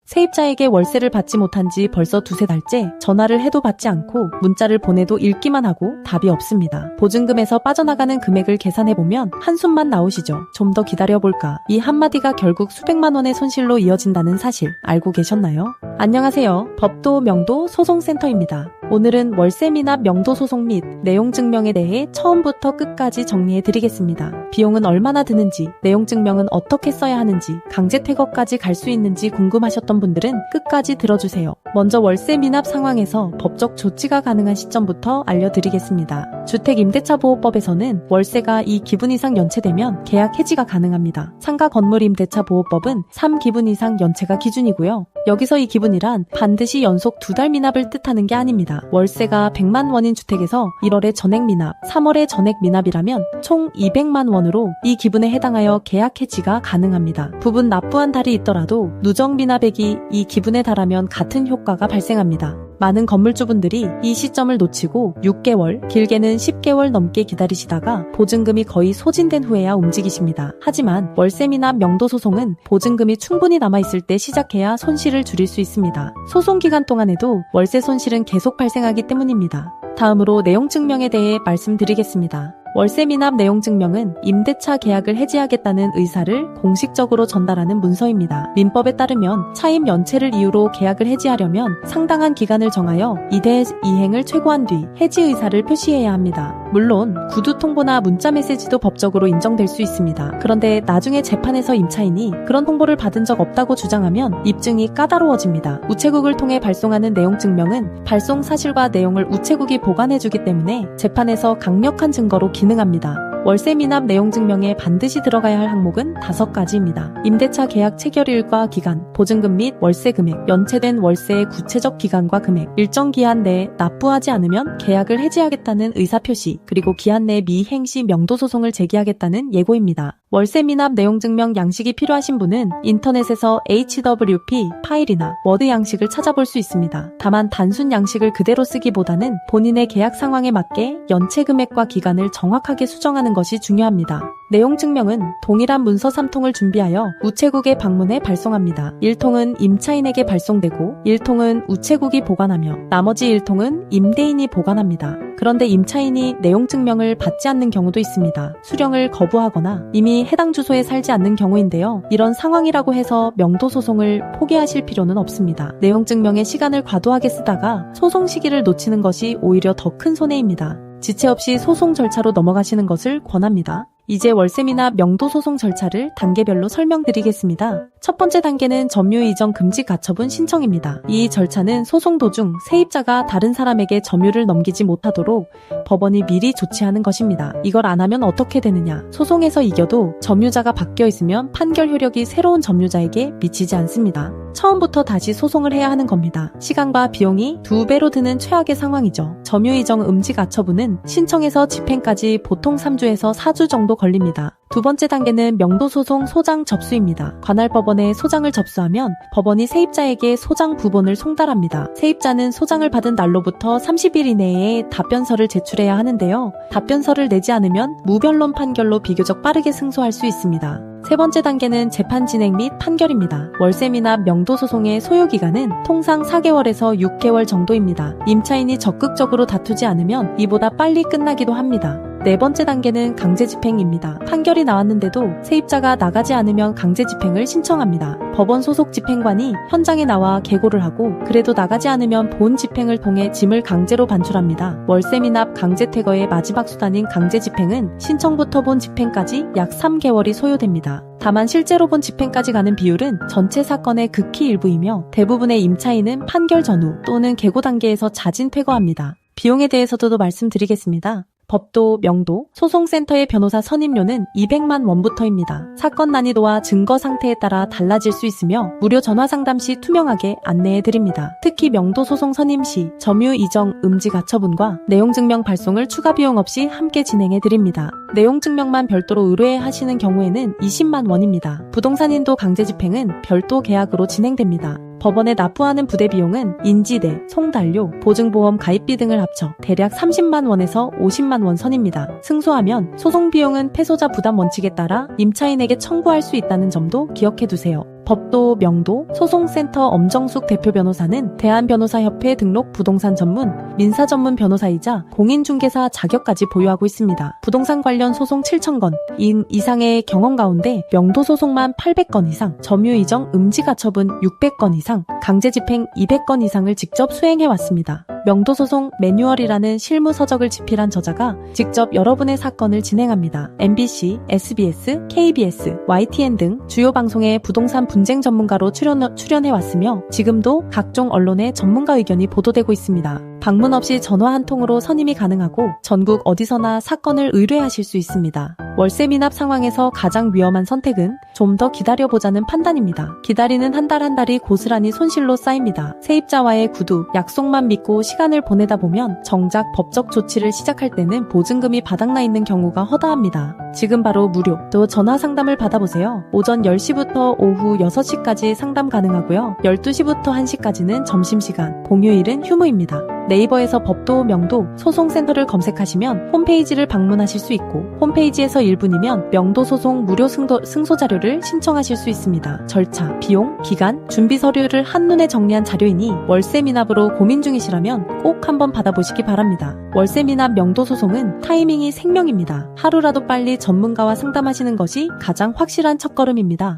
세입자에게 월세를 받지 못한 지 벌써 두세 달째 전화를 해도 받지 않고 문자를 보내도 읽기만 하고 답이 없습니다. 보증금에서 빠져나가는 금액을 계산해보면 한숨만 나오시죠. 좀 더 기다려볼까. 이 한마디가 결국 수백만 원의 손실로 이어진다는 사실 알고 계셨나요? 안녕하세요. 법도 명도 소송센터입니다. 오늘은 월세 미납 명도 소송 및 내용 증명에 대해 처음부터 끝까지 정리해드리겠습니다. 비용은 얼마나 드는지, 내용 증명은 어떻게 써야 하는지, 강제 퇴거까지 갈 수 있는지 궁금하셨던 분들은 끝까지 들어주세요. 먼저 월세 미납 상황에서 법적 조치가 가능한 시점부터 알려드리겠습니다. 주택임대차보호법에서는 월세가 2기분 이상 연체되면 계약 해지가 가능합니다. 상가 건물임대차보호법은 3기분 이상 연체가 기준이고요. 여기서 2기분이란 반드시 연속 2달 미납을 뜻하는 게 아닙니다. 월세가 100만 원인 주택에서 1월에 전액 미납, 3월에 전액 미납이라면 총 200만 원으로 이 기분에 해당하여 계약 해지가 가능합니다. 부분 납부한 달이 있더라도 누적 미납액이 이 기분에 달하면 같은 효과가 발생합니다. 많은 건물주분들이 이 시점을 놓치고 6개월, 길게는 10개월 넘게 기다리시다가 보증금이 거의 소진된 후에야 움직이십니다. 하지만 월세 미납 명도 소송은 보증금이 충분히 남아있을 때 시작해야 손실을 줄일 수 있습니다. 소송 기간 동안에도 월세 손실은 계속 발생하기 때문입니다. 다음으로 내용 증명에 대해 말씀드리겠습니다. 월세 미납 내용 증명은 임대차 계약을 해지하겠다는 의사를 공식적으로 전달하는 문서입니다. 민법에 따르면 차임 연체를 이유로 계약을 해지하려면 상당한 기간을 정하여 이대 이행을 최고한 뒤 해지 의사를 표시해야 합니다. 물론 구두 통보나 문자 메시지도 법적으로 인정될 수 있습니다. 그런데 나중에 재판에서 임차인이 그런 통보를 받은 적 없다고 주장하면 입증이 까다로워집니다. 우체국을 통해 발송하는 내용 증명은 발송 사실과 내용을 우체국이 보관해주기 때문에 재판에서 강력한 증거로 기능합니다. 월세 미납 내용 증명에 반드시 들어가야 할 항목은 5가지입니다. 임대차 계약 체결일과 기간, 보증금 및 월세 금액, 연체된 월세의 구체적 기간과 금액, 일정 기한 내에 납부하지 않으면 계약을 해지하겠다는 의사표시, 그리고 기한 내에 미행 시 명도 소송을 제기하겠다는 예고입니다. 월세 미납 내용 증명 양식이 필요하신 분은 인터넷에서 HWP 파일이나 워드 양식을 찾아볼 수 있습니다. 다만 단순 양식을 그대로 쓰기보다는 본인의 계약 상황에 맞게 연체 금액과 기간을 정확하게 수정하는 것이 중요합니다. 내용 증명은 동일한 문서 3통을 준비하여 우체국에 방문해 발송합니다. 1통은 임차인에게 발송되고 1통은 우체국이 보관하며 나머지 1통은 임대인이 보관합니다. 그런데 임차인이 내용 증명을 받지 않는 경우도 있습니다. 수령을 거부하거나 이미 해당 주소에 살지 않는 경우인데요. 이런 상황이라고 해서 명도 소송을 포기하실 필요는 없습니다. 내용 증명에 시간을 과도하게 쓰다가 소송 시기를 놓치는 것이 오히려 더 큰 손해입니다. 지체 없이 소송 절차로 넘어가시는 것을 권합니다. 이제 월세 미납 명도 소송 절차를 단계별로 설명드리겠습니다. 첫 번째 단계는 점유 이전 금지 가처분 신청입니다. 이 절차는 소송 도중 세입자가 다른 사람에게 점유를 넘기지 못하도록 법원이 미리 조치하는 것입니다. 이걸 안 하면 어떻게 되느냐? 소송에서 이겨도 점유자가 바뀌어 있으면 판결 효력이 새로운 점유자에게 미치지 않습니다. 처음부터 다시 소송을 해야 하는 겁니다. 시간과 비용이 2배로 드는 최악의 상황이죠. 점유 이전 음지 가처분은 신청에서 집행까지 보통 3주에서 4주 정도 걸립니다. 두 번째 단계는 명도소송 소장 접수입니다. 관할 법원에 소장을 접수하면 법원이 세입자에게 소장 부본을 송달합니다. 세입자는 소장을 받은 날로부터 30일 이내에 답변서를 제출해야 하는데요. 답변서를 내지 않으면 무변론 판결로 비교적 빠르게 승소할 수 있습니다. 세 번째 단계는 재판 진행 및 판결입니다. 월세 미납 명도 소송의 소요기간은 통상 4개월에서 6개월 정도입니다. 임차인이 적극적으로 다투지 않으면 이보다 빨리 끝나기도 합니다. 네 번째 단계는 강제집행입니다. 판결이 나왔는데도 세입자가 나가지 않으면 강제집행을 신청합니다. 법원 소속 집행관이 현장에 나와 계고를 하고 그래도 나가지 않으면 본 집행을 통해 짐을 강제로 반출합니다. 월세 미납 강제퇴거의 마지막 수단인 강제집행은 신청부터 본 집행까지 약 3개월이 소요됩니다. 다만 실제로 본 집행까지 가는 비율은 전체 사건의 극히 일부이며 대부분의 임차인은 판결 전후 또는 계고 단계에서 자진 퇴거합니다. 비용에 대해서도 말씀드리겠습니다. 법도, 명도, 소송센터의 변호사 선임료는 200만 원부터입니다. 사건 난이도와 증거 상태에 따라 달라질 수 있으며 무료 전화 상담 시 투명하게 안내해드립니다. 특히 명도 소송 선임 시 점유 이전 음지 가처분과 내용 증명 발송을 추가 비용 없이 함께 진행해드립니다. 내용 증명만 별도로 의뢰하시는 경우에는 20만 원입니다. 부동산 인도 강제 집행은 별도 계약으로 진행됩니다. 법원에 납부하는 부대 비용은 인지대, 송달료, 보증보험 가입비 등을 합쳐 대략 30만 원에서 50만 원 선입니다. 승소하면 소송 비용은 패소자 부담 원칙에 따라 임차인에게 청구할 수 있다는 점도 기억해두세요. 법도 명도 소송센터 엄정숙 대표 변호사는 대한변호사협회 등록 부동산 전문, 민사 전문 변호사이자 공인중개사 자격까지 보유하고 있습니다. 부동산 관련 소송 7,000건 이상의 경험 가운데 명도 소송만 800건 이상, 점유이정 음지가처분 600건 이상, 강제집행 200건 이상을 직접 수행해왔습니다. 명도소송 매뉴얼이라는 실무 서적을 집필한 저자가 직접 여러분의 사건을 진행합니다. MBC, SBS, KBS, YTN 등 주요 방송의 부동산 분쟁 전문가로 출연해왔으며 지금도 각종 언론의 전문가 의견이 보도되고 있습니다. 방문 없이 전화 한 통으로 선임이 가능하고 전국 어디서나 사건을 의뢰하실 수 있습니다. 월세 미납 상황에서 가장 위험한 선택은 좀 더 기다려보자는 판단입니다. 기다리는 한 달 한 달이 고스란히 손실로 쌓입니다. 세입자와의 구두, 약속만 믿고 시간을 보내다 보면 정작 법적 조치를 시작할 때는 보증금이 바닥나 있는 경우가 허다합니다. 지금 바로 무료 또 전화 상담을 받아보세요. 오전 10시부터 오후 6시까지 상담 가능하고요. 12시부터 1시까지는 점심시간, 공휴일은 휴무입니다. 네이버에서 법도 명도 소송센터를 검색하시면 홈페이지를 방문하실 수 있고 홈페이지에서 1분이면 명도 소송 무료 승소 자료를 신청하실 수 있습니다. 절차, 비용, 기간, 준비 서류를 한눈에 정리한 자료이니 월세 미납으로 고민 중이시라면 꼭 한번 받아보시기 바랍니다. 월세 미납 명도 소송은 타이밍이 생명입니다. 하루라도 빨리 전문가와 상담하시는 것이 가장 확실한 첫걸음입니다.